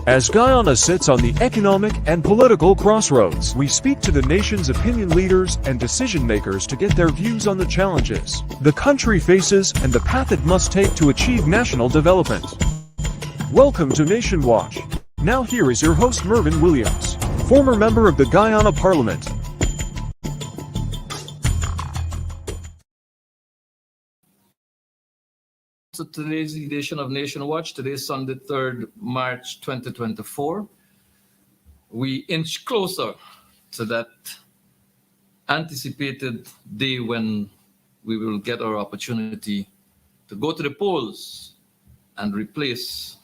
As Guyana sits on the economic and political crossroads, we speak to the nation's opinion leaders and decision makers to get their views on the challenges the country faces and the path it must take to achieve national development. Welcome to Nation Watch. Now here is your host Mervyn Williams, former member of the Guyana Parliament. So today's edition of Nation Watch, today is Sunday, 3rd March 2024. We inch closer to that anticipated day when we will get our opportunity to go to the polls and replace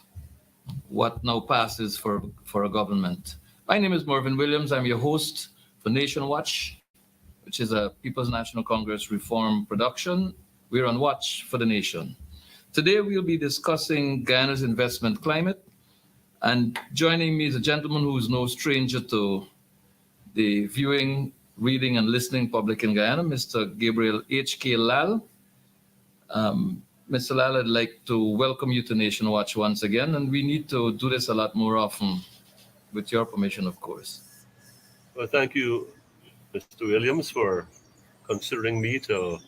what now passes for a government. My name is Mervyn Williams. I'm your host for Nation Watch, which is a People's National Congress reform production. We're on watch for the nation. Today, we'll be discussing Guyana's investment climate, and joining me is a gentleman who is no stranger to the viewing, reading, and listening public in Guyana, Mr. Gabriel H.K. Lal. Mr. Lal, I'd like to welcome you to Nation Watch once again, and we need to do this a lot more often, with your permission, of course. Well, thank you, Mr. Williams, for considering me to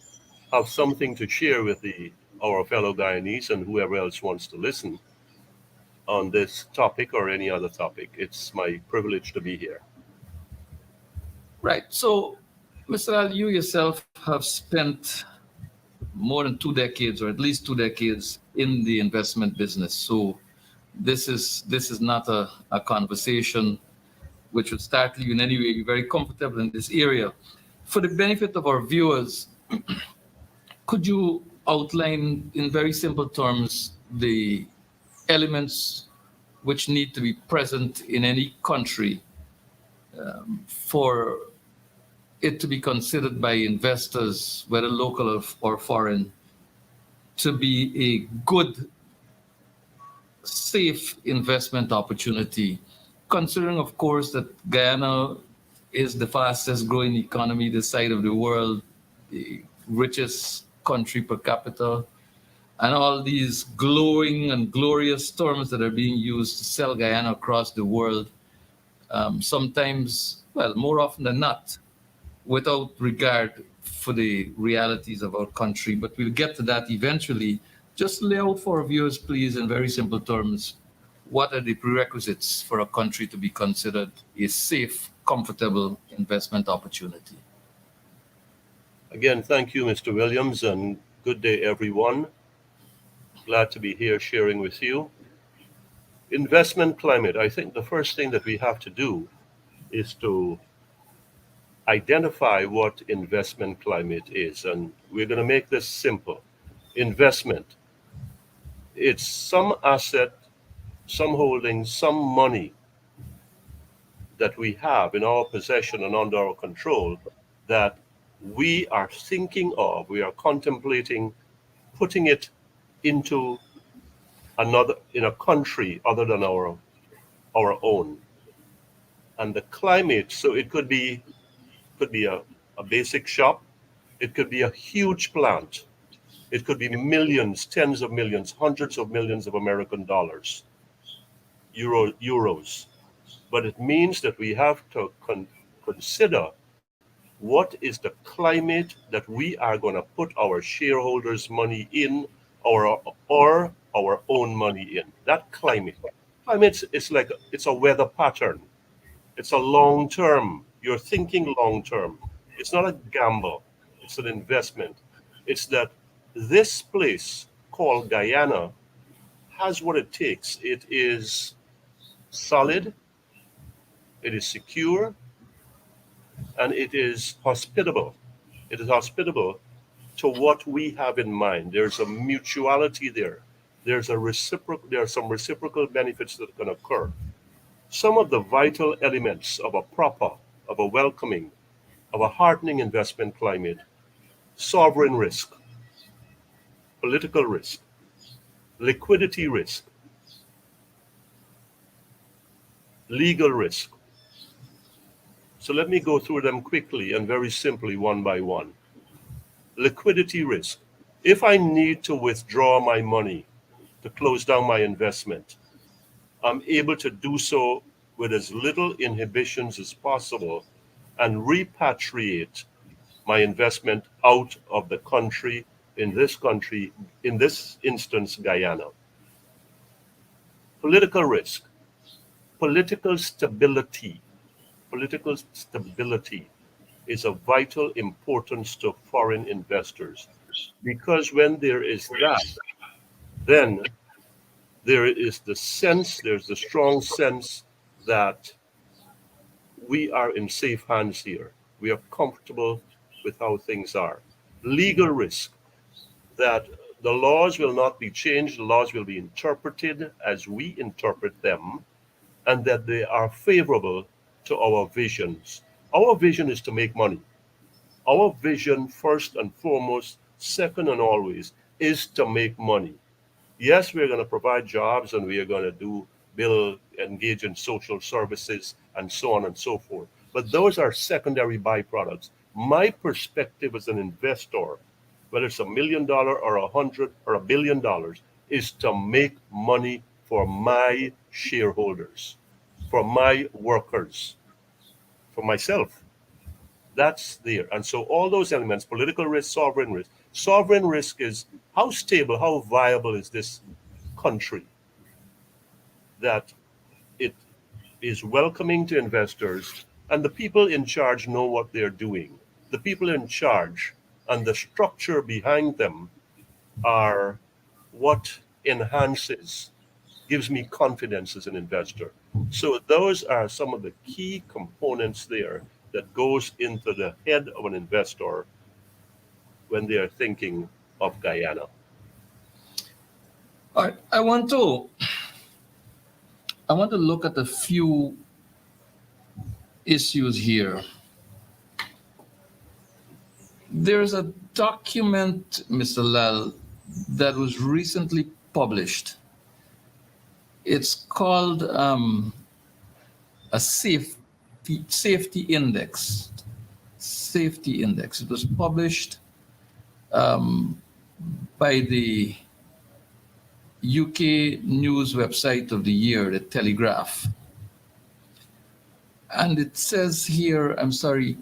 have something to share with our fellow Guyanese and whoever else wants to listen on this topic or any other topic. It's my privilege to be here. Right. So, Mr. Al, you yourself have spent more than 2 decades, or at least 2 decades, in the investment business. So this is not a conversation which would startle you in any way. You're very comfortable in this area. For the benefit of our viewers, could you outline in very simple terms the elements which need to be present in any country for it to be considered by investors, whether local or foreign, to be a good, safe investment opportunity, considering, of course, that Guyana is the fastest growing economy this side of the world, the richest country per capita, and all these glowing and glorious terms that are being used to sell Guyana across the world, sometimes, well, more often than not, without regard for the realities of our country. But we'll get to that eventually. Just lay out for our viewers, please, in very simple terms, what are the prerequisites for a country to be considered a safe, comfortable investment opportunity? Again, thank you, Mr. Williams, and good day, everyone. Glad to be here sharing with you. Investment climate. I think the first thing that we have to do is to identify what investment climate is, and we're going to make this simple. Investment. It's some asset, some holding, some money that we have in our possession and under our control that we are thinking of, we are contemplating putting it into in a country other than our own. And the climate, so it could be a basic shop, it could be a huge plant, it could be millions, tens of millions, hundreds of millions of American dollars, euros. But it means that we have to consider what is the climate that we are going to put our shareholders' money in, or our own money in. That climate. Climate is like, it's a weather pattern. It's a long term. You're thinking long term. It's not a gamble. It's an investment. It's that this place called Guyana has what it takes. It is solid. It is secure. And it is hospitable. It is hospitable to what we have in mind. There's a mutuality there. There are some reciprocal benefits that can occur. Some of the vital elements of a welcoming, of a heartening investment climate: sovereign risk, political risk, liquidity risk, legal risk. So let me go through them quickly and very simply, one by one. Liquidity risk. If I need to withdraw my money to close down my investment, I'm able to do so with as little inhibitions as possible and repatriate my investment out of the country, in this instance, Guyana. Political risk, political stability. Political stability is of vital importance to foreign investors because when there is that, then there's the strong sense that we are in safe hands here. We are comfortable with how things are. Legal risk, that the laws will not be changed, the laws will be interpreted as we interpret them, and that they are favorable to our visions. Our vision is to make money. Our vision, first and foremost, second and always, is to make money. Yes, we're going to provide jobs and we are going to engage in social services and so on and so forth. But those are secondary byproducts. My perspective as an investor, whether it's $1 million or 100 or $1 billion, is to make money for my shareholders, for my workers, for myself. That's there. And so all those elements, political risk, sovereign risk. Sovereign risk is how stable, how viable is this country that it is welcoming to investors and the people in charge know what they're doing. The people in charge and the structure behind them are what gives me confidence as an investor. So those are some of the key components there that goes into the head of an investor when they are thinking of Guyana. All right, I want to look at a few issues here. There's a document, Mr. Lal, that was recently published. It's called a safety index. Safety index. It was published by the UK news website of the year, the Telegraph. And it says here, I'm sorry,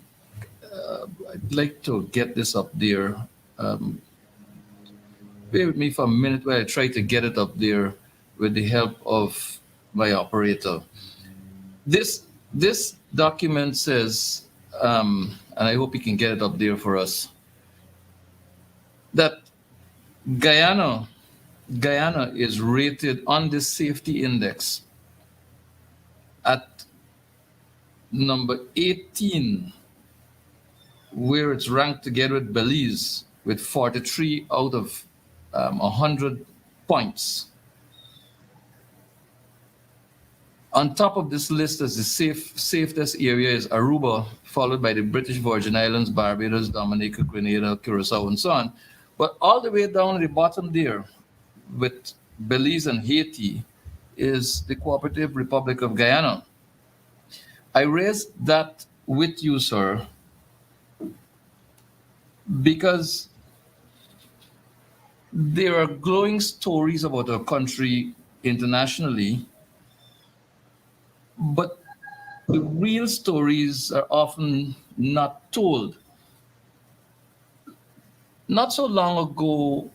I'd like to get this up there. Bear with me for a minute while I try to get it up there with the help of my operator. This document says, and I hope you can get it up there for us, that Guyana is rated on this safety index at number 18, where it's ranked together with Belize with 43 out of 100 points. On top of this list as the safest area is Aruba, followed by the British Virgin Islands, Barbados, Dominica, Grenada, Curacao, and so on. But all the way down at the bottom there, with Belize and Haiti, is the Cooperative Republic of Guyana. I raised that with you, sir, because there are glowing stories about our country internationally, but the real stories are often not told. Not so long ago,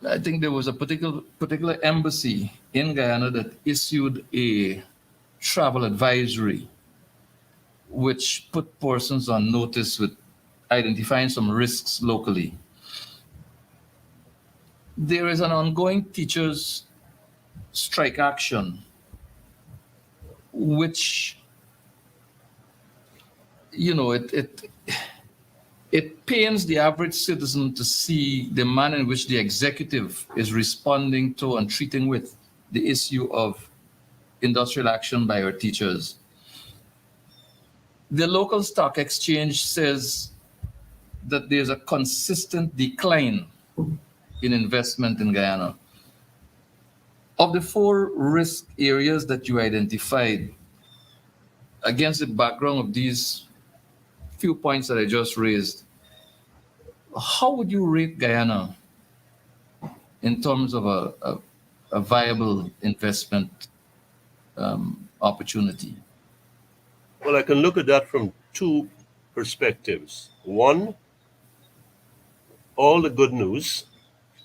I think there was a particular embassy in Guyana that issued a travel advisory, which put persons on notice with identifying some risks locally. There is an ongoing teachers' strike action, which, it pains the average citizen to see the manner in which the executive is responding to and treating with the issue of industrial action by our teachers. The local stock exchange says that there's a consistent decline in investment in Guyana. Of the 4 risk areas that you identified, against the background of these few points that I just raised, how would you rate Guyana in terms of a viable investment opportunity? Well, I can look at that from two perspectives. One, all the good news,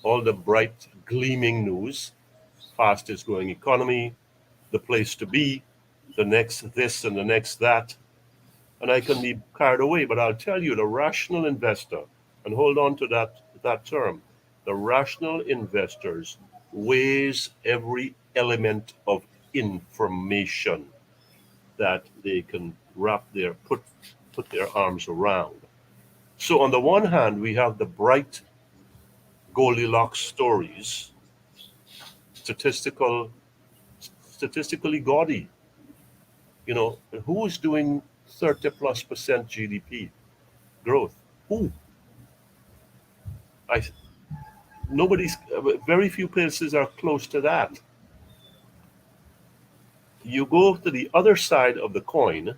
all the bright, gleaming news, fastest growing economy, the place to be, the next this and the next that. And I can be carried away, but I'll tell you, the rational investor, and hold on to that term, the rational investors weighs every element of information that they can put their arms around. So on the one hand, we have the bright Goldilocks stories, statistical statistically gaudy. You know, who is doing 30+% GDP growth? Who? I nobody's very few places are close to that. You go to the other side of the coin,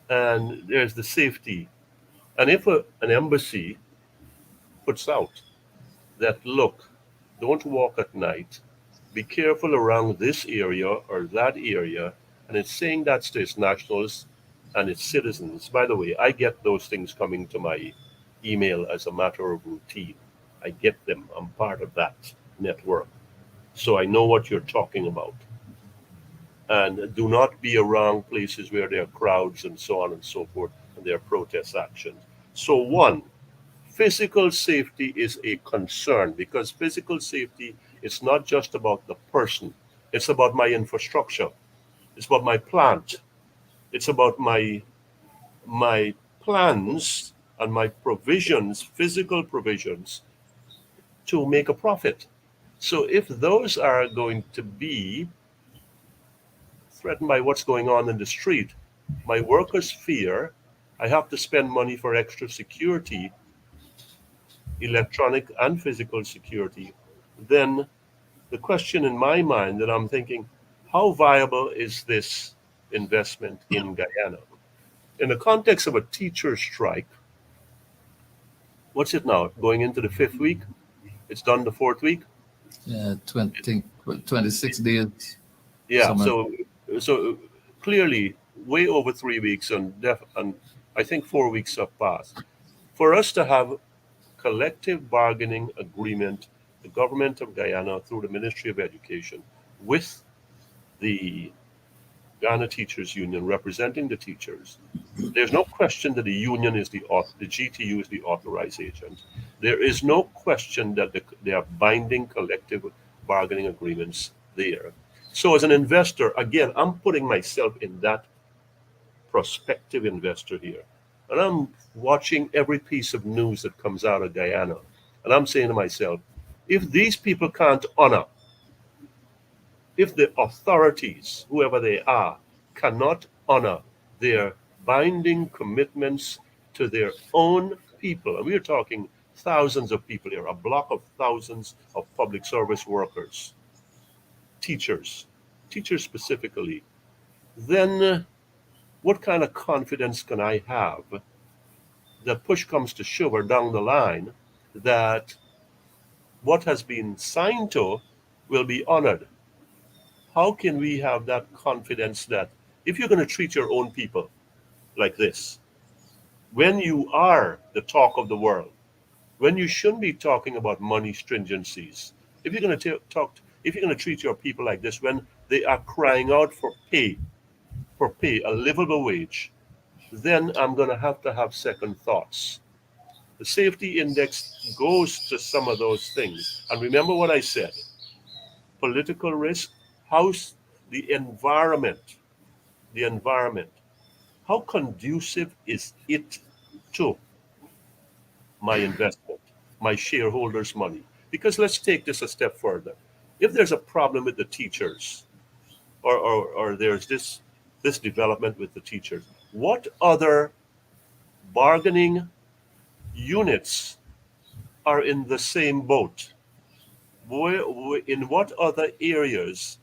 and there's the safety. And if an embassy puts out that, look, don't walk at night, be careful around this area or that area, and it's saying that to its nationals and its citizens. By the way, I get those things coming to my email as a matter of routine. I get them. I'm part of that network. So I know what you're talking about. And do not be around places where there are crowds and so on and so forth, and there are protest actions. So, one, physical safety is a concern, because physical safety is not just about the person, it's about my infrastructure, it's about my plant, it's about my plans and my provisions, physical provisions, to make a profit. So if those are going to be threatened by what's going on in the street, my workers fear I have to spend money for extra security, electronic and physical security, then the question in my mind that I'm thinking, how viable is this investment in Guyana? In the context of a teacher strike, what's it now? Going into the fifth week? It's done the fourth week? 26 days. Yeah, Somewhere. so clearly way over 3 weeks, and I think 4 weeks have passed. For us to have collective bargaining agreement, the government of Guyana through the Ministry of Education with the Ghana Teachers Union representing the teachers, there's no question that the union is the GTU is the authorized agent. There is no question that there are binding collective bargaining agreements there. So as an investor, again, I'm putting myself in that prospective investor here. And I'm watching every piece of news that comes out of Guyana. And I'm saying to myself, if these people can't honor, if the authorities, whoever they are, cannot honor their binding commitments to their own people, and we're talking thousands of people here, a block of thousands of public service workers, teachers specifically, then what kind of confidence can I have that push comes to shove down the line that what has been signed to will be honored? How can we have that confidence that if you're going to treat your own people like this, when you are the talk of the world, when you shouldn't be talking about money stringencies, if you're going to if you're going to treat your people like this when they are crying out for pay, a livable wage, then I'm going to have second thoughts. The safety index goes to some of those things. And remember what I said, political risk, how's the environment, how conducive is it to my investment, my shareholders' money? Because let's take this a step further. If there's a problem with the teachers, or there's this development with the teachers, what other bargaining units are in the same boat? In what other areas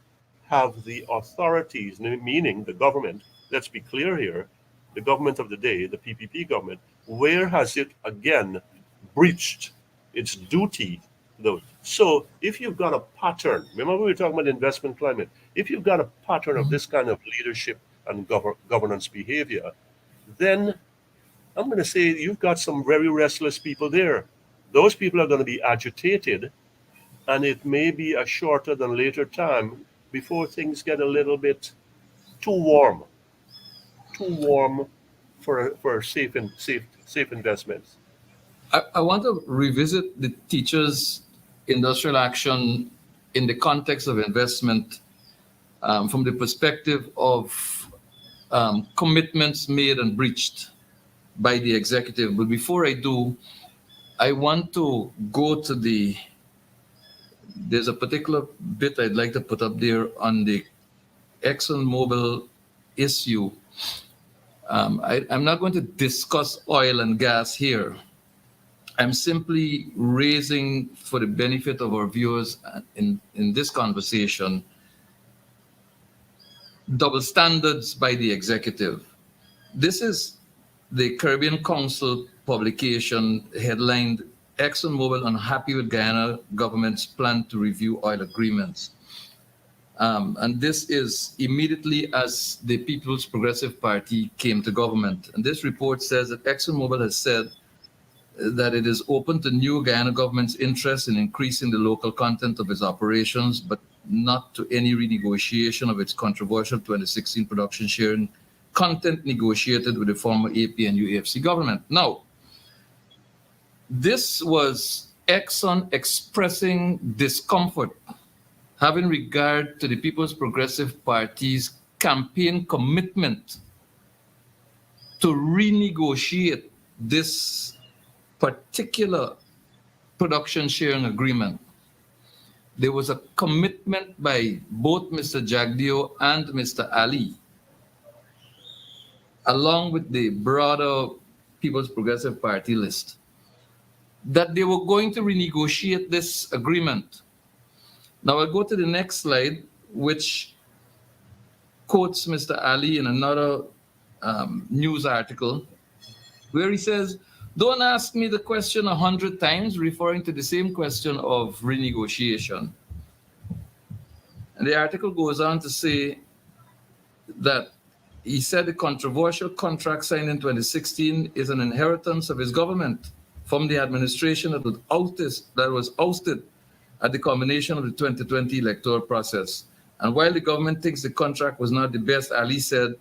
have the authorities, meaning the government, let's be clear here, the government of the day, the PPP government, where has it again breached its duty? So if you've got a pattern, remember we were talking about investment climate, if you've got a pattern of this kind of leadership and governance behavior, then I'm going to say you've got some very restless people there. Those people are going to be agitated, and it may be a shorter than later time before things get a little bit too warm, for safe investments. I want to revisit the teachers' industrial action in the context of investment from the perspective of commitments made and breached by the executive. But before I do, I want to go to there's a particular bit I'd like to put up there on the ExxonMobil issue. I'm not going to discuss oil and gas here. I'm simply raising, for the benefit of our viewers in this conversation, double standards by the executive. This is the Caribbean Council publication headlined ExxonMobil unhappy with Guyana government's plan to review oil agreements. And this is immediately as the People's Progressive Party came to government. And this report says that ExxonMobil has said that it is open to new Guyana government's interest in increasing the local content of its operations, but not to any renegotiation of its controversial 2016 production sharing content negotiated with the former AP and UAFC government. Now, this was Exxon expressing discomfort having regard to the People's Progressive Party's campaign commitment to renegotiate this particular production sharing agreement. There was a commitment by both Mr. Jagdeo and Mr. Ali, along with the broader People's Progressive Party list, that they were going to renegotiate this agreement. Now I'll go to the next slide, which quotes Mr. Ali in another news article, where he says, "Don't ask me the question 100 times," referring to the same question of renegotiation. And the article goes on to say that he said the controversial contract signed in 2016 is an inheritance of his government from the administration that was ousted at the culmination of the 2020 electoral process. And while the government thinks the contract was not the best, Ali said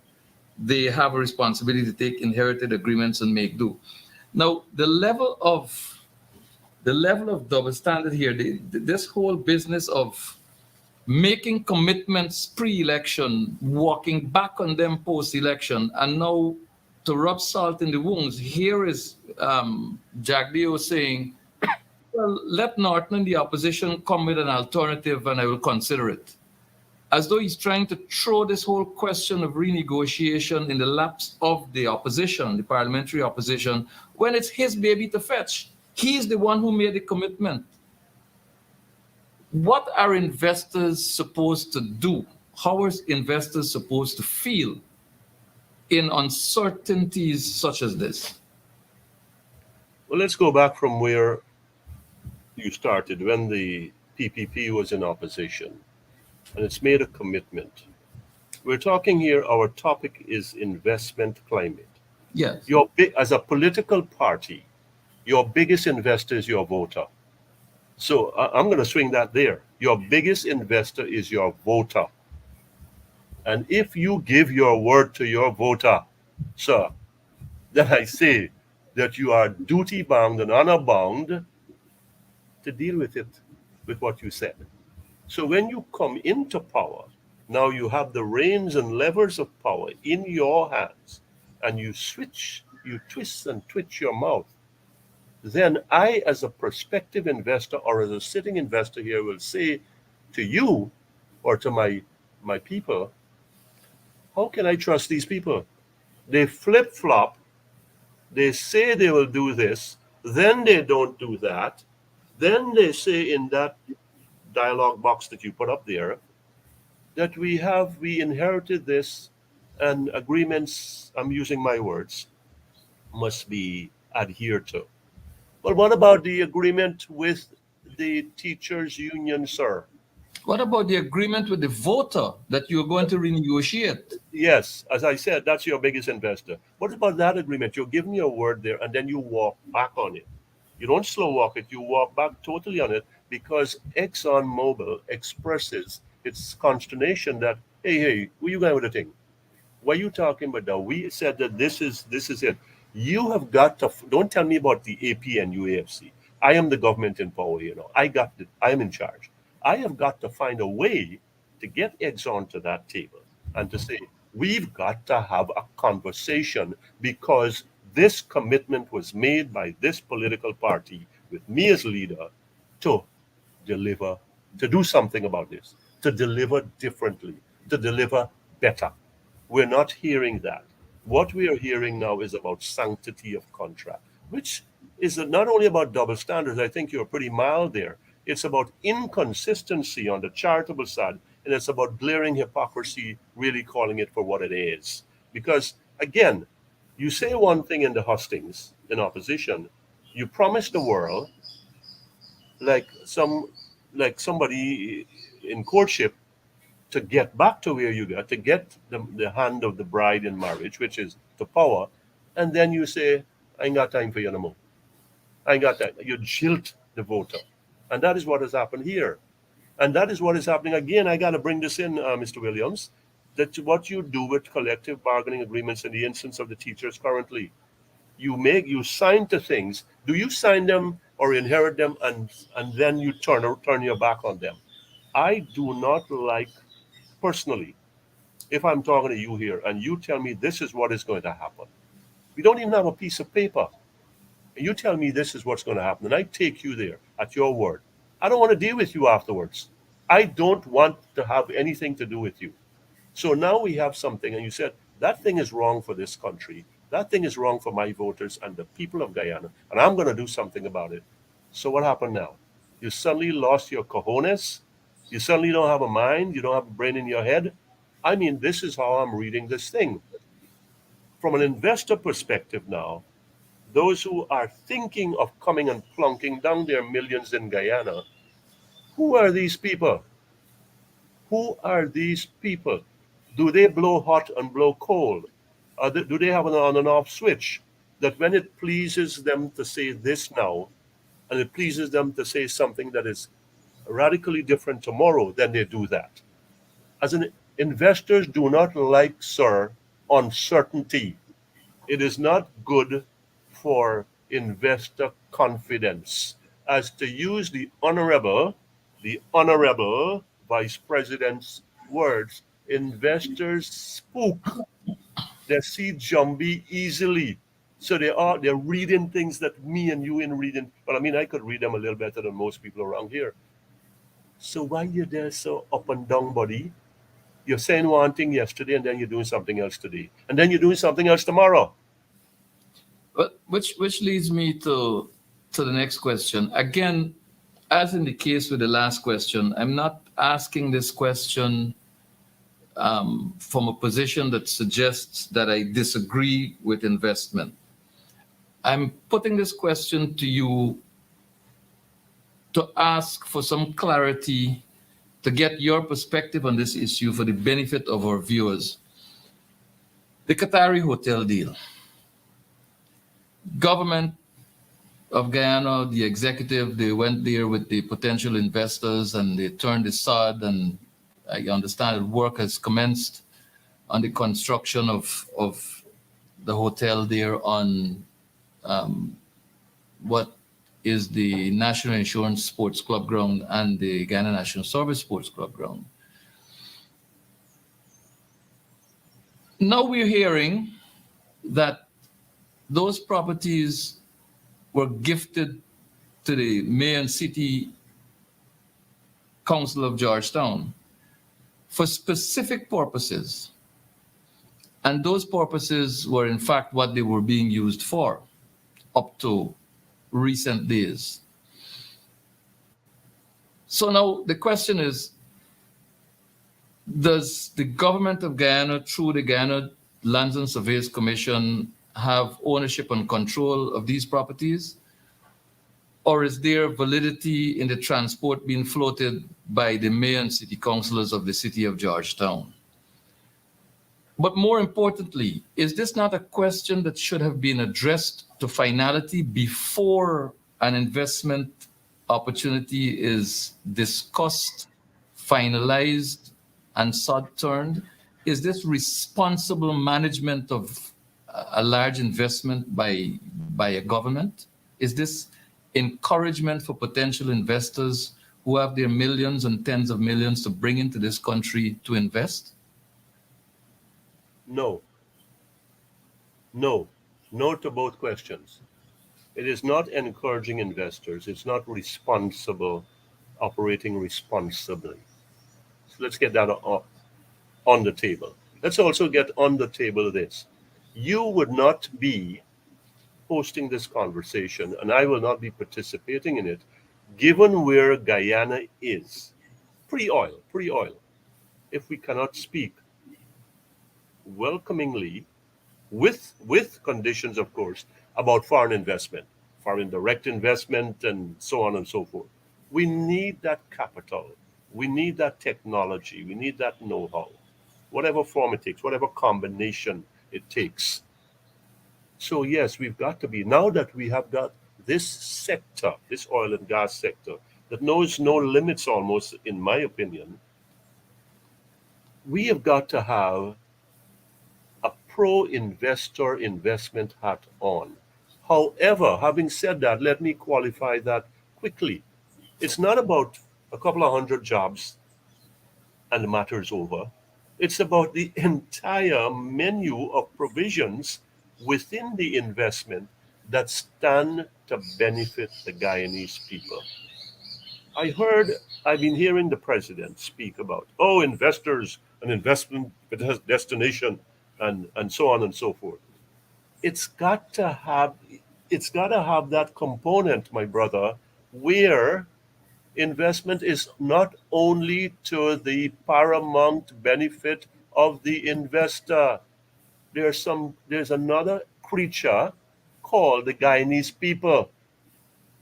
they have a responsibility to take inherited agreements and make do. Now, the level of double standard here, this whole business of making commitments pre-election, walking back on them post-election, and now to rub salt in the wounds, here is Jagdeo saying, well, let Norton and the opposition come with an alternative and I will consider it. As though he's trying to throw this whole question of renegotiation in the laps of the opposition, the parliamentary opposition, when it's his baby to fetch. He's the one who made the commitment. What are investors supposed to do? How are investors supposed to feel in uncertainties such as this? Well, let's go back from where you started, when the PPP was in opposition, and it's made a commitment. We're talking here, our topic is investment climate. Yes. As a political party, your biggest investor is your voter. So I'm going to swing that there. Your biggest investor is your voter. And if you give your word to your voter, sir, then I say that you are duty bound and honor bound to deal with it, with what you said. So when you come into power, now you have the reins and levers of power in your hands, and you twist and twitch your mouth. Then I, as a prospective investor or as a sitting investor here, will say to you or to my people, how can I trust these people? They flip-flop. They say they will do this, then they don't do that. Then they say in that dialogue box that you put up there that we inherited this, and agreements, I'm using my words, must be adhered to. But what about the agreement with the teachers union, sir? What about the agreement with the voter that you're going to renegotiate? Yes, as I said, that's your biggest investor. What about that agreement? You're giving your word there and then you walk back on it. You don't slow walk it, you walk back totally on it because ExxonMobil expresses its consternation that, hey, who you going with the thing? What are you talking about now? We said that this is it. You have got to don't tell me about the AP and UAFC. I am the government in power, I am in charge. I have got to find a way to get Exxon to that table and to say, we've got to have a conversation because this commitment was made by this political party with me as leader to deliver, to do something about this, to deliver differently, to deliver better. We're not hearing that. What we are hearing now is about sanctity of contract, which is not only about double standards. I think you're pretty mild there. It's about inconsistency on the charitable side, and it's about glaring hypocrisy, really calling it for what it is. Because again, you say one thing in the hustings in opposition, you promise the world, like somebody in courtship, to get back to where you got, to get the hand of the bride in marriage, which is the power, and then you say, I ain't got time for you no more. I ain't got time. You jilt the voter. And that is what has happened here. And that is what is happening again. I got to bring this in, Mr. Williams, that what you do with collective bargaining agreements in the instance of the teachers currently. You sign to things. Do you sign them or inherit them and then you turn your back on them? I do not like, personally, if I'm talking to you here and you tell me this is what is going to happen, we don't even have a piece of paper. And you tell me this is what's going to happen, and I take you there at your word. I don't want to deal with you afterwards. I don't want to have anything to do with you. So now we have something, and you said that thing is wrong for this country. That thing is wrong for my voters and the people of Guyana, and I'm going to do something about it. So what happened now? You suddenly lost your cojones. You suddenly don't have a mind. You don't have a brain in your head. I mean, this is how I'm reading this thing. From an investor perspective now, those who are thinking of coming and plunking down their millions in Guyana, who are these people? Who are these people? Do they blow hot and blow cold? Do they have an on and off switch that when it pleases them to say this now, and it pleases them to say something that is radically different tomorrow, then they do that? As an investors do not like, sir, uncertainty. It is not good for investor confidence. As to use the honorable Vice President's words, investors spook. They see Jumbie easily. So they're reading things that me and you ain't reading. But I mean, I could read them a little better than most people around here. So why you there so up and down, buddy? You're saying one thing yesterday and then you're doing something else today. And then you're doing something else tomorrow. But which leads me to the next question. Again, as in the case with the last question, I'm not asking this question from a position that suggests that I disagree with investment. I'm putting this question to you to ask for some clarity, to get your perspective on this issue for the benefit of our viewers. The Qatari hotel deal. Government of Guyana, the executive, they went there with the potential investors and they turned the sod, and I understand that work has commenced on the construction of the hotel there on what is the National Insurance Sports Club ground and the Guyana National Service Sports Club ground. Now we're hearing that those properties were gifted to the Mayor and City Council of Georgetown for specific purposes. And those purposes were in fact what they were being used for up to recent days. So now the question is, does the government of Guyana, through the Guyana Lands and Surveys Commission, have ownership and control of these properties? Or is there validity in the transport being floated by the mayor and city councillors of the city of Georgetown? But more importantly, is this not a question that should have been addressed to finality before an investment opportunity is discussed, finalized, and sod-turned? Is this responsible management of a large investment by a government? Is this encouragement for potential investors who have their millions and tens of millions to bring into this country to invest? No, no, no to both questions. It is not encouraging investors. It's not responsible, operating responsibly. So let's get that on the table. Let's also get on the table this. You would not be hosting this conversation, and I will not be participating in it, given where Guyana is, pre-oil, if we cannot speak welcomingly, with conditions, of course, about foreign investment, foreign direct investment, and so on and so forth. We need that capital. We need that technology. We need that know-how, whatever form it takes, whatever combination it takes. So yes, we've got to be, now that we have got this sector, this oil and gas sector, that knows no limits almost, in my opinion, we have got to have a pro-investor investment hat on. However, having said that, let me qualify that quickly. It's not about a couple of hundred jobs and the matter is over. It's about the entire menu of provisions within the investment that stand to benefit the Guyanese people. I've been hearing the president speak about, oh, investors, an investment that has destination, and so on and so forth. It's got to have, it's got to have that component, my brother, where investment is not only to the paramount benefit of the investor. There's another creature called the Guyanese people.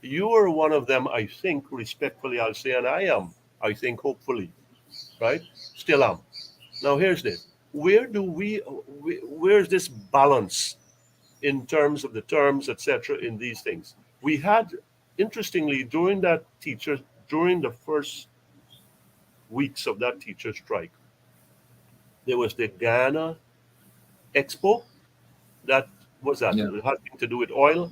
You are one of them, I think, respectfully, I'll say, and I am, I think, hopefully, right? Still am. Now, here's this. Where's this balance in terms of the terms, etc., in these things? We had, interestingly, during the first weeks of that teacher strike, there was the Ghana Expo. That was that. Yeah. It had to do with oil.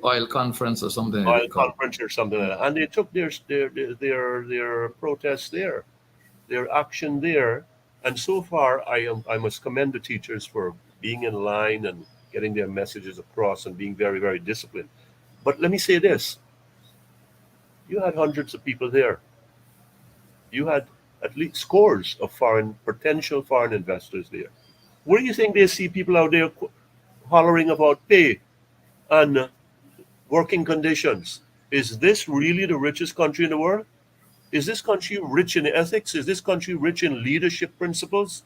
Oil conference or something like Oil that. conference or something like that. And they took their protests there, their action there. And so far, I must commend the teachers for being in line and getting their messages across and being very, very disciplined. But let me say this. You had hundreds of people there. You had at least scores of potential foreign investors there. Where do you think they see people out there hollering about pay and working conditions? Is this really the richest country in the world? Is this country rich in ethics? Is this country rich in leadership principles?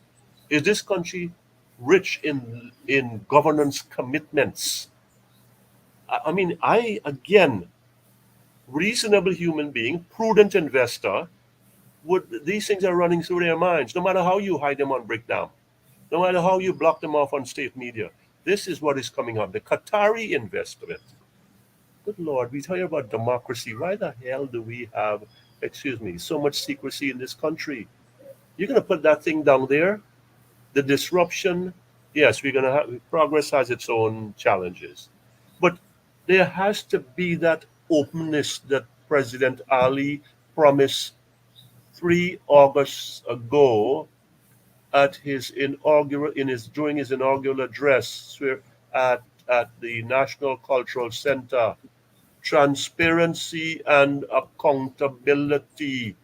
Is this country rich in governance commitments? I mean, again, reasonable human being, prudent investor, these things are running through their minds, no matter how you hide them on breakdown, no matter how you block them off on state media. This is what is coming up. The Qatari investment. Good Lord, we talk about democracy. Why the hell do we have, so much secrecy in this country? You're going to put that thing down there? The disruption, yes, we're going to have, progress has its own challenges. But there has to be that openness that President Ali promised 3 August ago during his inaugural address at the National Cultural Center. Transparency and accountability.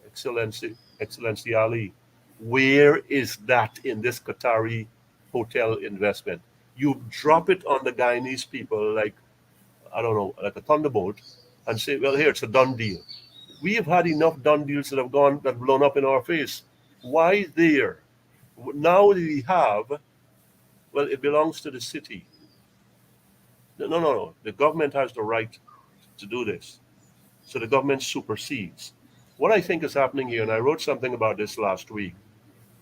Excellency Ali, where is that in this Qatari hotel investment? You drop it on the Guyanese people like, I don't know, like a thunderbolt, and say, well, here, it's a done deal. We have had enough done deals that have blown up in our face. Why there? Now we have, well, it belongs to the city. No. The government has the right to do this. So the government supersedes. What I think is happening here, and I wrote something about this last week,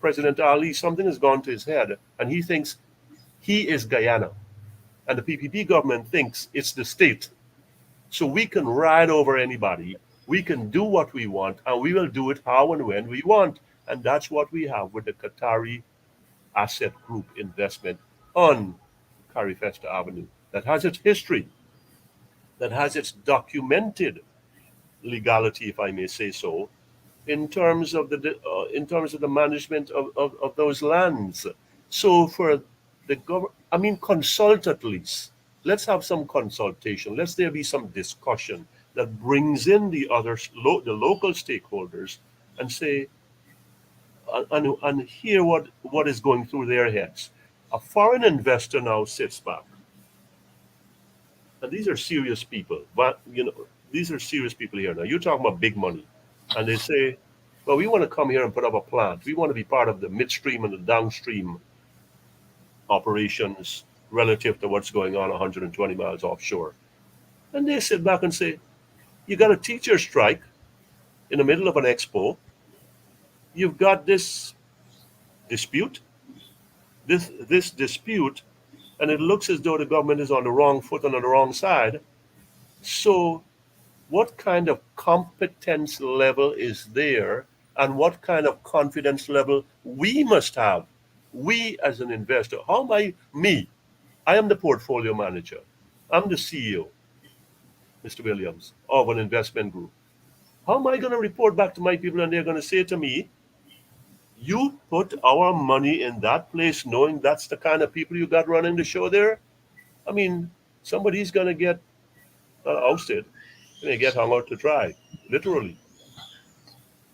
President Ali, something has gone to his head, and he thinks he is Guyana. And the PPP government thinks it's the state. So we can ride over anybody, we can do what we want, and we will do it how and when we want. And that's what we have with the Qatari Asset Group investment on Carifesta Avenue. That has its history, that has its documented legality, if I may say so, in terms of the management of those lands. So for the government, I mean, consult at least. Let's have some consultation. Let's there be some discussion that brings in the others, the local stakeholders, and say and hear what is going through their heads. A foreign investor now sits back, and these are serious people. But these are serious people here. Now you're talking about big money, and they say, "Well, we want to come here and put up a plant. We want to be part of the midstream and the downstream operations relative to what's going on 120 miles offshore." And they sit back and say, "You got a teacher strike in the middle of an expo. You've got this dispute, this dispute, and it looks as though the government is on the wrong foot and on the wrong side. So what kind of competence level is there, and what kind of confidence level we must have, we as an investor? How am I am the portfolio manager, I'm the CEO, Mr. Williams, of an investment group. How am I going to report back to my people, and they're going to say to me, you put our money in that place knowing that's the kind of people you got running the show there? I mean, somebody's going to get ousted. They get hung out to dry, literally."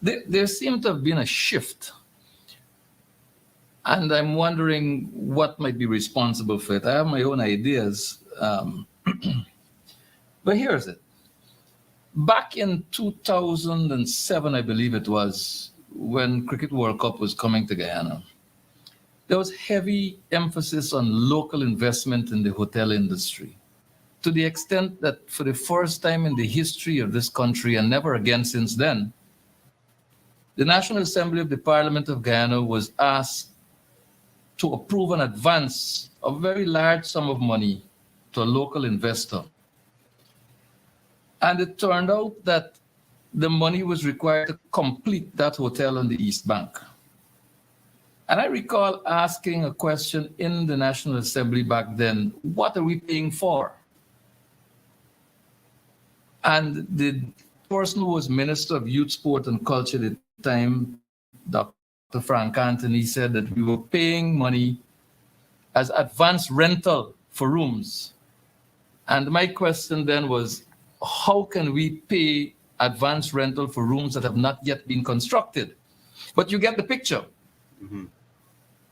There seemed to have been a shift, and I'm wondering what might be responsible for it. I have my own ideas, but here's it. Back in 2007, I believe it was, when Cricket World Cup was coming to Guyana, there was heavy emphasis on local investment in the hotel industry, to the extent that for the first time in the history of this country, and never again since then, the National Assembly of the Parliament of Guyana was asked to approve an advance of a very large sum of money to a local investor. And it turned out that the money was required to complete that hotel on the East Bank. And I recall asking a question in the National Assembly back then, what are we paying for? And the person who was Minister of Youth, Sport and Culture at the time, Dr. Frank Anthony, said that we were paying money as advance rental for rooms. And my question then was, how can we pay advance rental for rooms that have not yet been constructed? But you get the picture. Mm-hmm.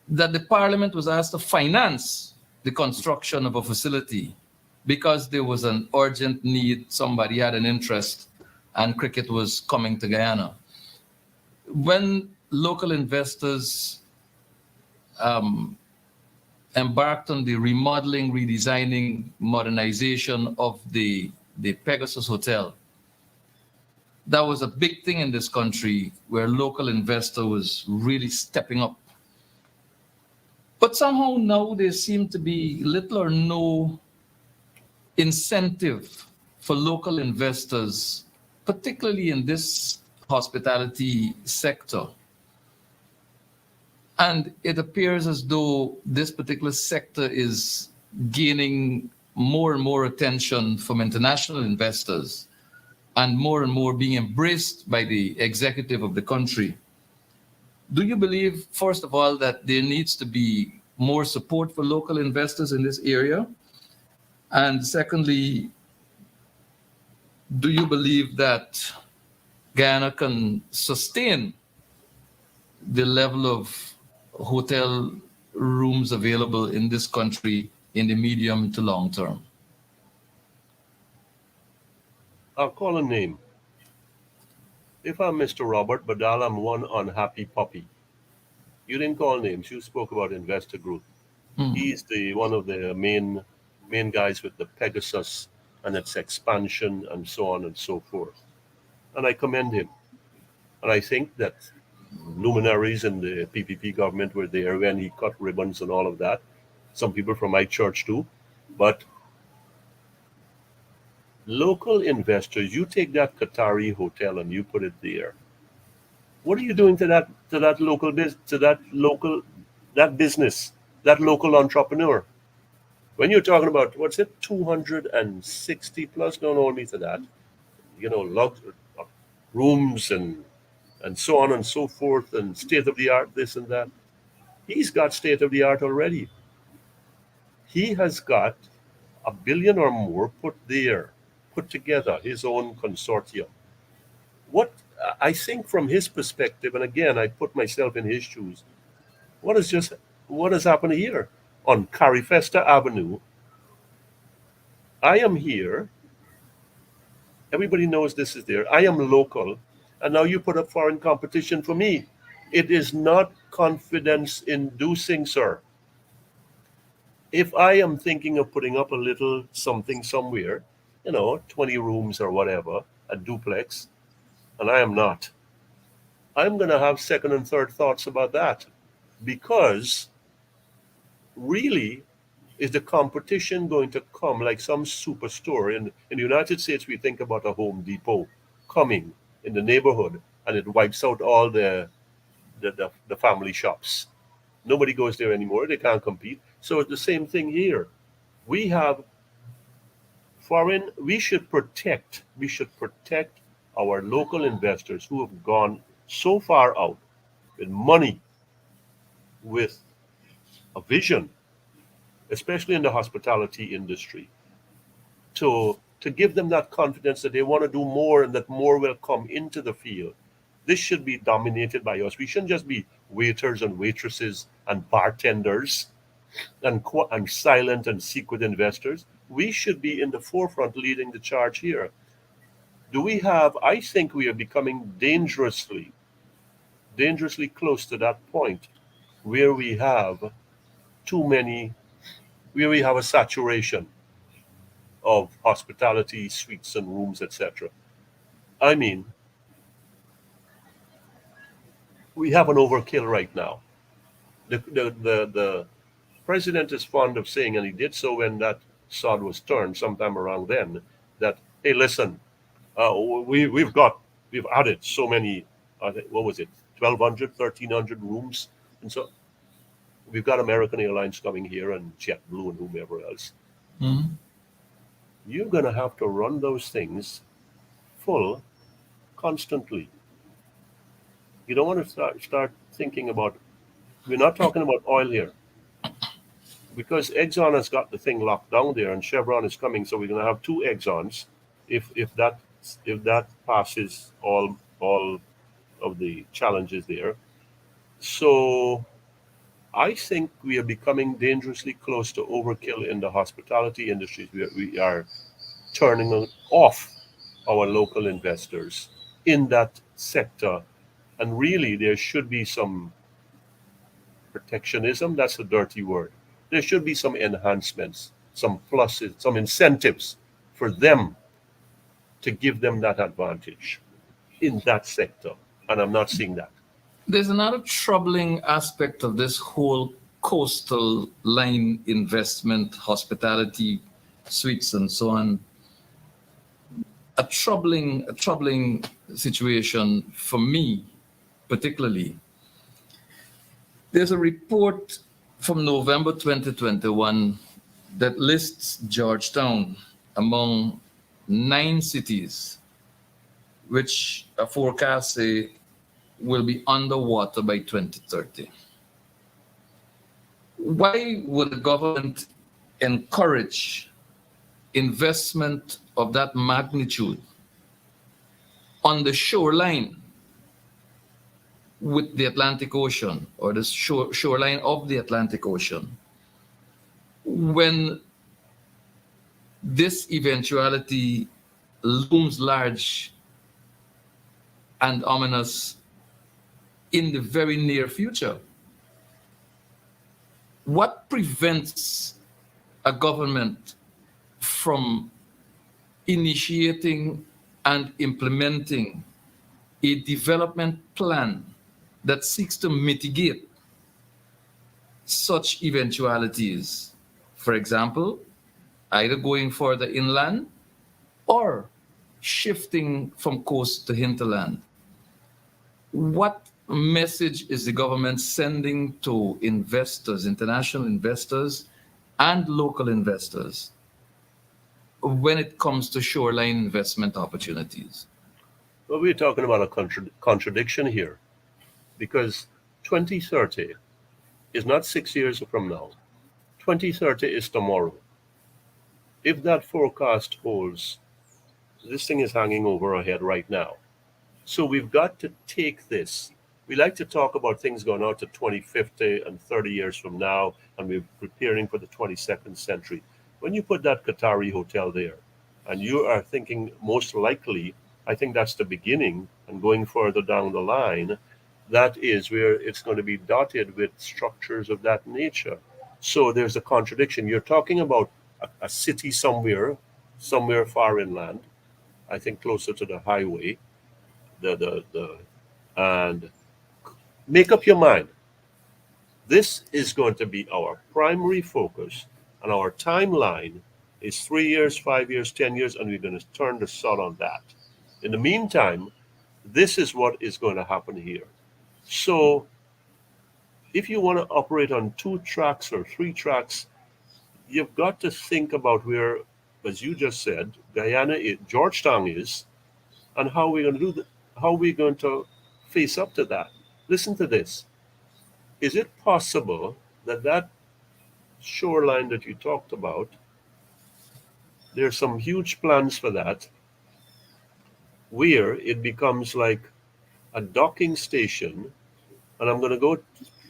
That the Parliament was asked to finance the construction of a facility because there was an urgent need, somebody had an interest, and cricket was coming to Guyana. When local investors embarked on the remodeling, redesigning, modernization of the Pegasus Hotel, that was a big thing in this country where local investor was really stepping up. But somehow now there seemed to be little or no incentive for local investors, particularly in this hospitality sector. And it appears as though this particular sector is gaining more and more attention from international investors and more being embraced by the executive of the country. Do you believe, first of all, that there needs to be more support for local investors in this area? And secondly, do you believe that Guyana can sustain the level of hotel rooms available in this country in the medium to long term? I'll call a name. If I'm Mr. Robert Badal, I'm one unhappy puppy. You didn't call names. You spoke about Investor Group. Mm. He's one of the main guys with the Pegasus and its expansion and so on and so forth. And I commend him. And I think that luminaries in the PPP government were there when he cut ribbons and all of that. Some people from my church too. But local investors, you take that Qatari hotel and you put it there. What are you doing to that local business, that local entrepreneur? When you're talking about what's it, 260 plus, don't hold me to that, rooms and so on and so forth, and state of the art, this and that. He's got state of the art already. He has got $1 billion or more put together, his own consortium. What I think from his perspective, and again, I put myself in his shoes, what has happened here on Carifesta Avenue? I am here. Everybody knows this is there. I am local, and now you put up foreign competition for me. It is not confidence inducing, sir. If I am thinking of putting up a little something somewhere, 20 rooms or whatever, a duplex, and I am not, I'm going to have second and third thoughts about that, because really, is the competition going to come like some superstore? In the United States, we think about a Home Depot coming in the neighborhood, and it wipes out all the family shops. Nobody goes there anymore. They can't compete. So it's the same thing here. We have foreign. We should protect our local investors who have gone so far out with money, with a vision, especially in the hospitality industry, to give them that confidence that they want to do more and that more will come into the field. This should be dominated by us. We shouldn't just be waiters and waitresses and bartenders and silent and secret investors. We should be in the forefront leading the charge here. I think we are becoming dangerously close to that point where we have a saturation of hospitality, suites and rooms, etc. I mean, we have an overkill right now. The president is fond of saying, and he did so when that sod was turned sometime around then, that, hey, listen, we've added so many, what was it, 1,200, 1,300 rooms, and so we've got American Airlines coming here and JetBlue and whomever else. Mm-hmm. You're going to have to run those things full constantly. You don't want to start thinking about, we're not talking about oil here, because Exxon has got the thing locked down there and Chevron is coming, so we're going to have two Exxons if that passes all of the challenges there. So I think we are becoming dangerously close to overkill in the hospitality industry. We are turning off our local investors in that sector. And really, there should be some protectionism. That's a dirty word. There should be some enhancements, some pluses, some incentives for them to give them that advantage in that sector. And I'm not seeing that. There's another troubling aspect of this whole coastal line investment, hospitality, suites, and so on. A troubling situation for me, particularly. There's a report from November 2021 that lists Georgetown among 9 cities which a forecast say will be underwater by 2030. Why would the government encourage investment of that magnitude on the shoreline with the Atlantic Ocean, or the shoreline of the Atlantic Ocean, when this eventuality looms large and ominous in the very near future? What prevents a government from initiating and implementing a development plan that seeks to mitigate such eventualities. For example, either going further inland or shifting from coast to hinterland. What message is the government sending to investors, international investors, and local investors when it comes to shoreline investment opportunities? Well, we're talking about a contradiction here because 2030 is not 6 years from now. 2030 is tomorrow. If that forecast holds, this thing is hanging over our head right now. So we've got to take this. We like to talk about things going out to 2050 and 30 years from now, and we're preparing for the 22nd century. When you put that Qatari hotel there, and you are thinking most likely, I think that's the beginning, and going further down the line, that is where it's going to be dotted with structures of that nature. So there's a contradiction. You're talking about a city somewhere far inland, I think closer to the highway, and make up your mind. This is going to be our primary focus, and our timeline is 3 years, 5 years, 10 years, and we're going to turn the sun on that. In the meantime, this is what is going to happen here. So if you want to operate on 2 tracks or 3 tracks, you've got to think about where, as you just said, Georgetown is, and how we're going to do that. How are we going to face up to that? Listen to this. Is it possible that that shoreline that you talked about, there's some huge plans for that, where it becomes like a docking station, and I'm going to go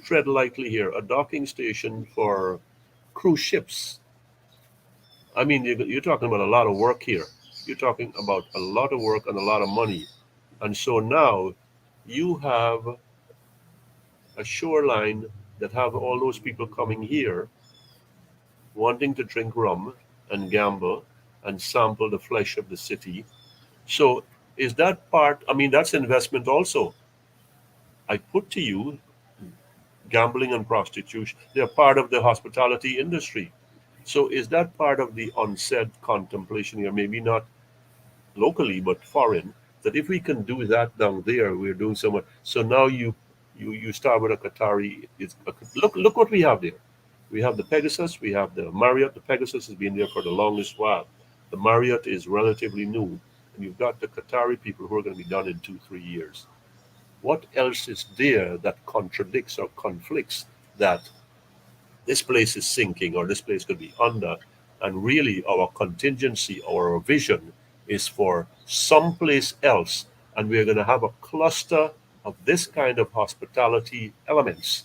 tread lightly here, a docking station for cruise ships. I mean, you're talking about a lot of work here. You're talking about a lot of work and a lot of money. And so now you have a shoreline that have all those people coming here wanting to drink rum and gamble and sample the flesh of the city. So is that part, I mean, that's investment also. I put to you, gambling and prostitution, they're part of the hospitality industry. So is that part of the unsaid contemplation here, maybe not locally, but foreign, that if we can do that down there, we're doing so much. So now you start with a Qatari. Look what we have there. We have the Pegasus, we have the Marriott. The Pegasus has been there for the longest while. The Marriott is relatively new, and you've got the Qatari people who are going to be done in 2-3 years. What else is there that contradicts or conflicts that this place is sinking or this place could be under? And really, our contingency, our vision is for someplace else, and we're going to have a cluster of this kind of hospitality elements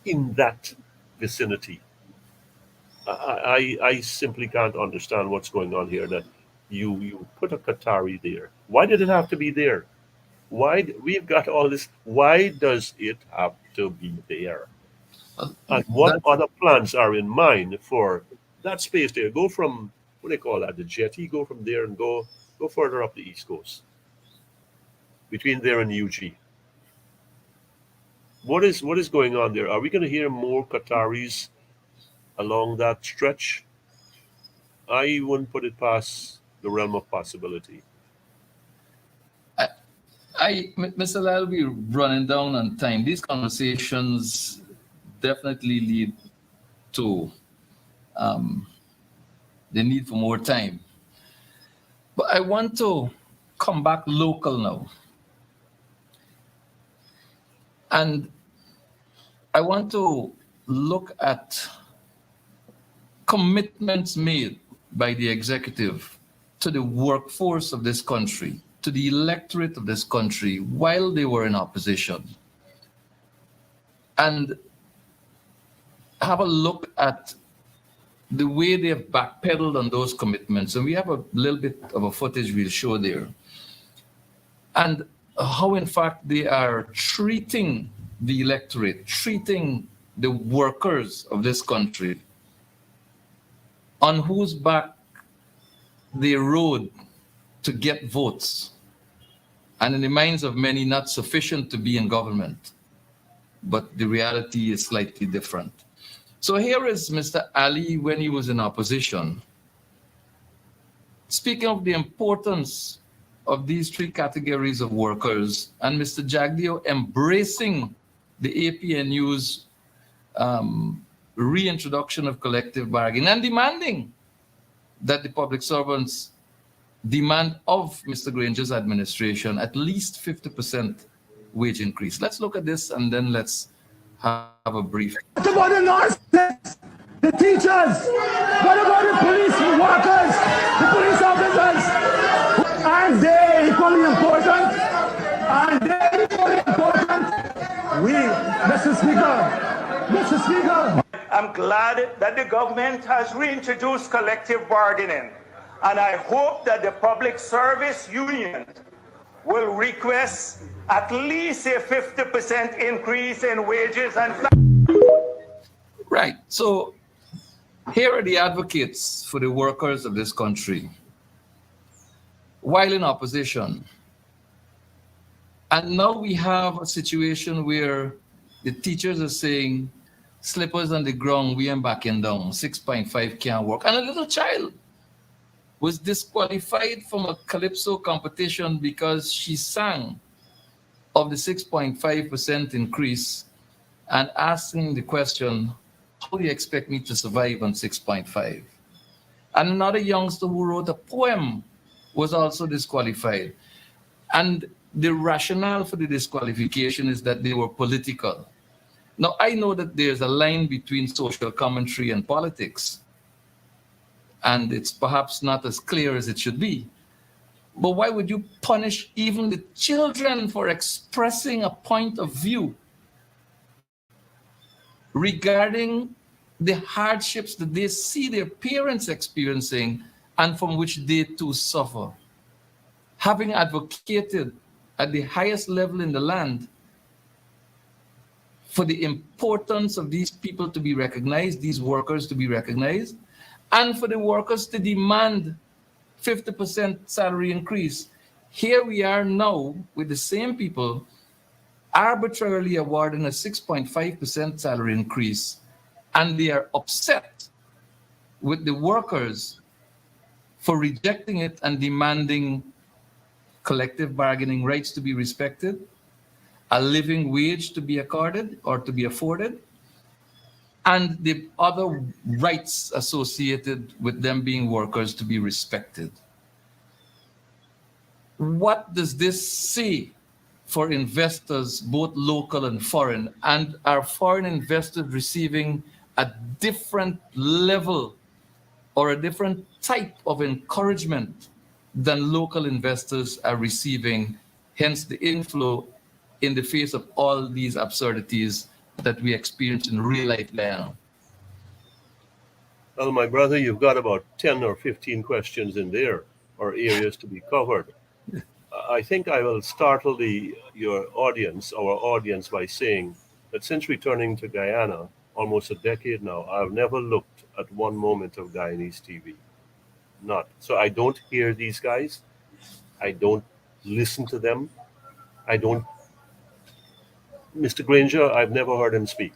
in that vicinity. I simply can't understand what's going on here, that you put a Qatari there. Why did it have to be there? We've got all this. Why does it have to be there? And what other plans are in mind for that space there? Go from, what do they call that, the jetty, go from there and go further up the East Coast, between there and UG. What is going on there? Are we going to hear more Qataris along that stretch? I wouldn't put it past the realm of possibility. Mr. Lal, we're running down on time. These conversations definitely lead to the need for more time. But I want to come back local now. And I want to look at commitments made by the executive to the workforce of this country, to the electorate of this country while they were in opposition. And have a look at the way they have backpedaled on those commitments. And we have a little bit of a footage we'll show there. And how, in fact, they are treating the electorate, treating the workers of this country, on whose back the road to get votes, and in the minds of many, not sufficient to be in government. But the reality is slightly different. So here is Mr. Ali when he was in opposition, speaking of the importance of these three categories of workers, and Mr. Jagdeo embracing the APNU's reintroduction of collective bargaining and demanding that the public servants demand of Mr. Granger's administration at least 50% wage increase. Let's look at this and then let's have a brief. What about the nurses, the teachers? What about the police workers, the police officers? Aren't they equally important? Aren't they equally important? Mr. Speaker. I'm glad that the government has reintroduced collective bargaining, and I hope that the public service union will request at least a 50% increase in wages and... Right. So here are the advocates for the workers of this country while in opposition. And now we have a situation where the teachers are saying, slippers on the ground, we ain't backing down, 6.5 can't work. And a little child was disqualified from a calypso competition because she sang of the 6.5% increase and asking the question, how do you expect me to survive on 6.5? And another youngster who wrote a poem was also disqualified. And the rationale for the disqualification is that they were political. Now, I know that there's a line between social commentary and politics, and it's perhaps not as clear as it should be. But why would you punish even the children for expressing a point of view regarding the hardships that they see their parents experiencing and from which they too suffer? Having advocated at the highest level in the land for the importance of these people to be recognized, these workers to be recognized, and for the workers to demand 50% salary increase. Here we are now with the same people arbitrarily awarding a 6.5% salary increase, and they are upset with the workers for rejecting it and demanding collective bargaining rights to be respected, a living wage to be accorded or to be afforded, and the other rights associated with them being workers to be respected. What does this say for investors, both local and foreign? And are foreign investors receiving a different level or a different type of encouragement than local investors are receiving, hence the inflow in the face of all these absurdities that we experience in real life now? Well, my brother, you've got about 10 or 15 questions in there, or areas to be covered. I think I will startle our audience, by saying that since returning to Guyana, almost a decade now, I've never looked at one moment of Guyanese TV. Not. So I don't hear these guys. I don't listen to them. Mr. Granger, I've never heard him speak.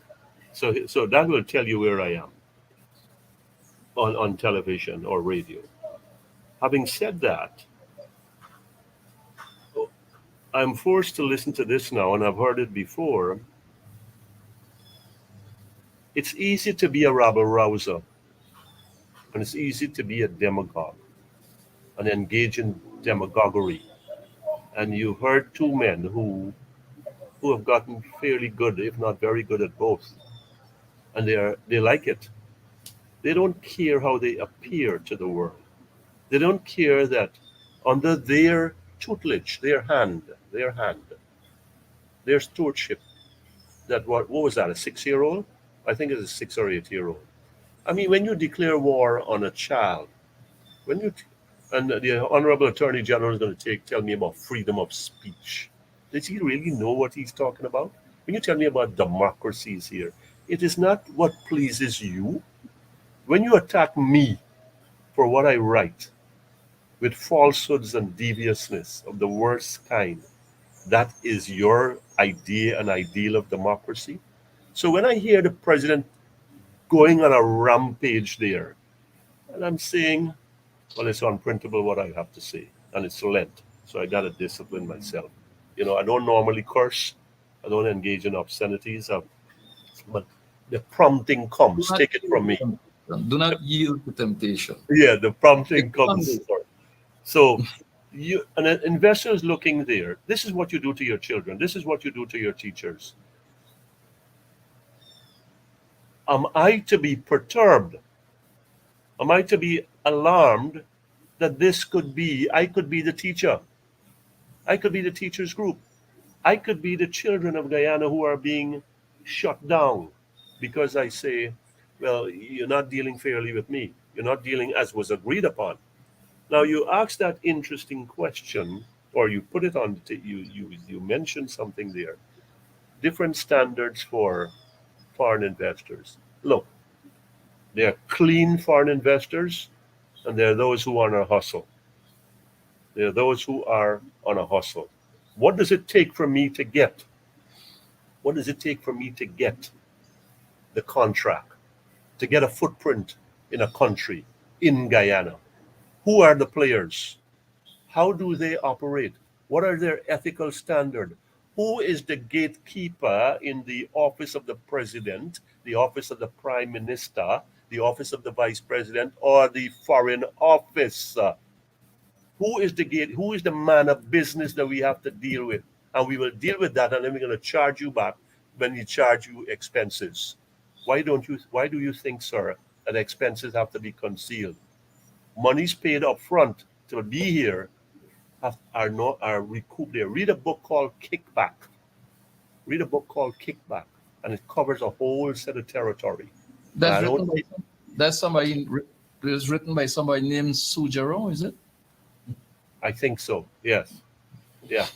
So that will tell you where I am on television or radio. Having said that, I'm forced to listen to this now, and I've heard it before. It's easy to be a rabble-rouser, and it's easy to be a demagogue and engage in demagoguery. And you've heard two men who have gotten fairly good, if not very good at both. And they like it. They don't care how they appear to the world. They don't care that under their tutelage, their stewardship, that what was that, a 6-year-old? I think it's a 6 or 8-year-old. I mean, when you declare war on a child, and the Honorable Attorney General is going to tell me about freedom of speech. Does he really know what he's talking about? When you tell me about democracies here, it is not what pleases you. When you attack me for what I write, with falsehoods and deviousness of the worst kind. That is your idea and ideal of democracy. So when I hear the president going on a rampage there, and I'm saying, well, it's unprintable what I have to say, and it's Lent, so I got to discipline myself. I don't normally curse, I don't engage in obscenities, but the prompting Do comes. not Take it from me. Do not yield to temptation. Yeah, the prompting It's comes. Sunday. So an investor is looking there. This is what you do to your children. This is what you do to your teachers. Am I to be perturbed? Am I to be alarmed that I could be the teacher. I could be the teachers group. I could be the children of Guyana who are being shut down because I say, well, you're not dealing fairly with me. You're not dealing as was agreed upon. Now you ask that interesting question, or you put it on. You mentioned something there. Different standards for foreign investors. Look, there are clean foreign investors, and there are those who are on a hustle. There are those who are on a hustle. What does it take for me to get? What does it take for me to get the contract, to get a footprint in a country, in Guyana? Who are the players? How do they operate? What are their ethical standards? Who is the gatekeeper in the office of the president, the office of the prime minister, the office of the vice president, or the foreign office? Who is the gate? Who is the man of business that we have to deal with? And we will deal with that, and then we're going to charge you back when we charge you expenses. Why do you think, sir, that expenses have to be concealed? Monies paid up front to be here are recouped there. Read a book called Kickback. Read a book called Kickback, and it covers a whole set of territory. And I don't. That's somebody. It was written by somebody named Sujaro, is it? I think so. Yes. Yeah.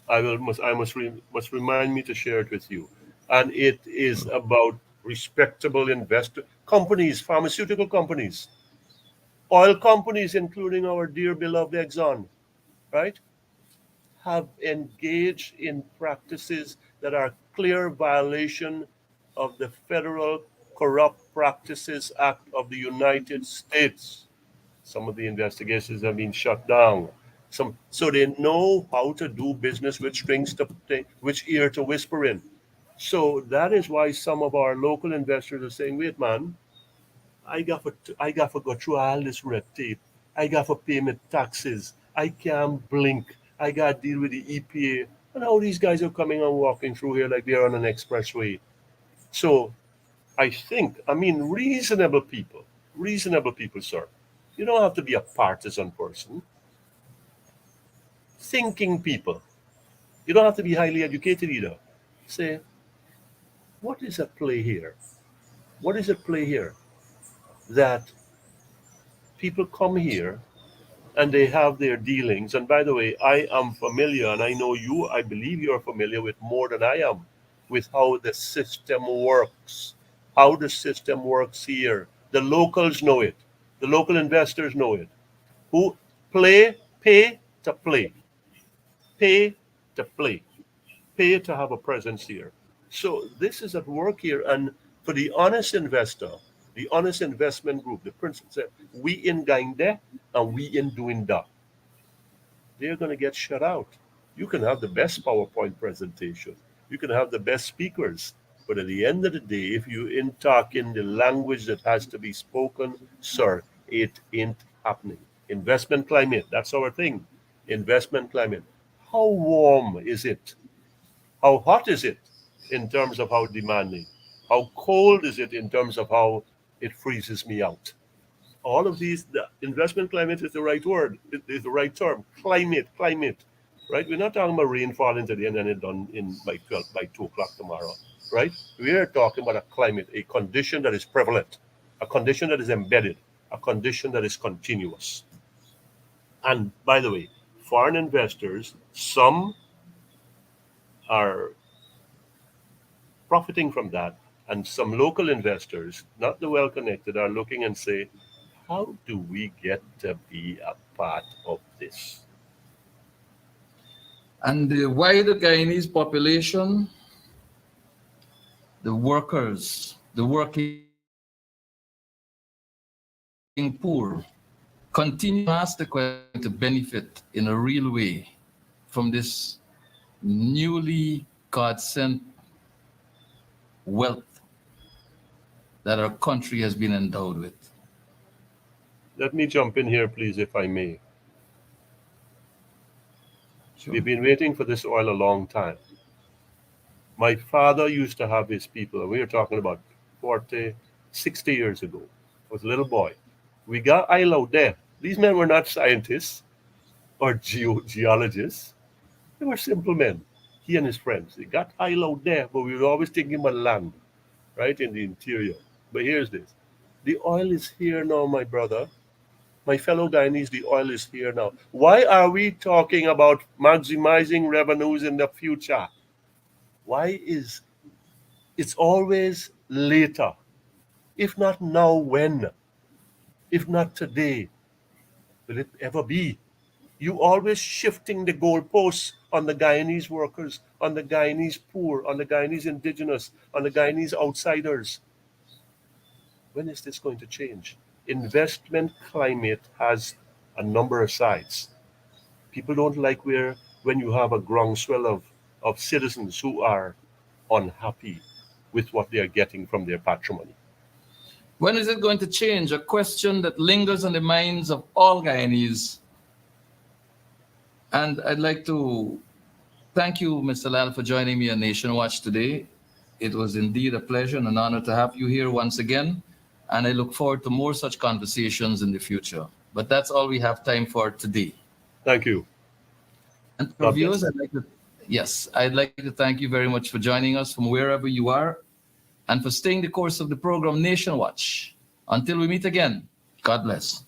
Must remind me to share it with you. And it is about respectable investor companies, pharmaceutical companies, oil companies, including our dear beloved Exxon, right? Have engaged in practices that are clear violation of the Federal Corrupt Practices Act of the United States. Some of the investigations have been shut down. So they know how to do business with which ear to whisper in. So that is why some of our local investors are saying, "Wait, man, I got to go through all this red tape. I got to pay my taxes. I can't blink. I got to deal with the EPA." And how these guys are coming and walking through here like they're on an expressway. So I mean, reasonable people, sir. You don't have to be a partisan person. Thinking people. You don't have to be highly educated either. Say, what is at play here? What is at play here? That people come here and they have their dealings. And by the way, I am familiar, and I know I believe you're familiar with more than I am, with how the system works. How the system works here. The locals know it. The local investors know it. Who pay to play. Pay to play. Pay to have a presence here. So this is at work here. And for the honest investor, the honest investment group, the principal said, we in going there and we in doing that. They're going to get shut out. You can have the best PowerPoint presentation. You can have the best speakers. But at the end of the day, if you in talk in the language that has to be spoken, sir, it ain't happening. Investment climate, that's our thing. Investment climate. How warm is it? How hot is it in terms of how demanding? How cold is it in terms of how it freezes me out? All of these, the investment climate is the right word. It is the right term. Climate, right? We're not talking about rainfall into the end and it done by 2 o'clock tomorrow, right? We are talking about a climate, a condition that is prevalent, a condition that is embedded, a condition that is continuous. And by the way, foreign investors, some are profiting from that, and some local investors, not the well connected, are looking and say, How do we get to be a part of this? And the wider Guyanese population, the workers, the working poor, continue to ask the question to benefit in a real way from this newly God-sent wealth that our country has been endowed with. Let me jump in here, please, if I may. Sure. We've been waiting for this oil a long time. My father used to have his people, and we were talking about 40, 60 years ago. I was a little boy. We got oil out there. These men were not scientists or geologists. They were simple men. He and his friends. They got oil out there, but we were always thinking about land, right, in the interior. But here's this. The oil is here now, my brother. My fellow Guyanese, the oil is here now. Why are we talking about maximizing revenues in the future? Why is it's always later? If not now, when? If not today, will it ever be? You always shifting the goalposts on the Guyanese workers, on the Guyanese poor, on the Guyanese indigenous, on the Guyanese outsiders. When is this going to change? Investment climate has a number of sides. People don't like when you have a groundswell of citizens who are unhappy with what they are getting from their patrimony. When is it going to change? A question that lingers on the minds of all Guyanese. And I'd like to thank you, Mr. Lal, for joining me on Nation Watch today. It was indeed a pleasure and an honor to have you here once again. And I look forward to more such conversations in the future. But that's all we have time for today. Thank you. And for viewers, I'd like to thank you very much for joining us from wherever you are and for staying the course of the program Nation Watch. Until we meet again, God bless.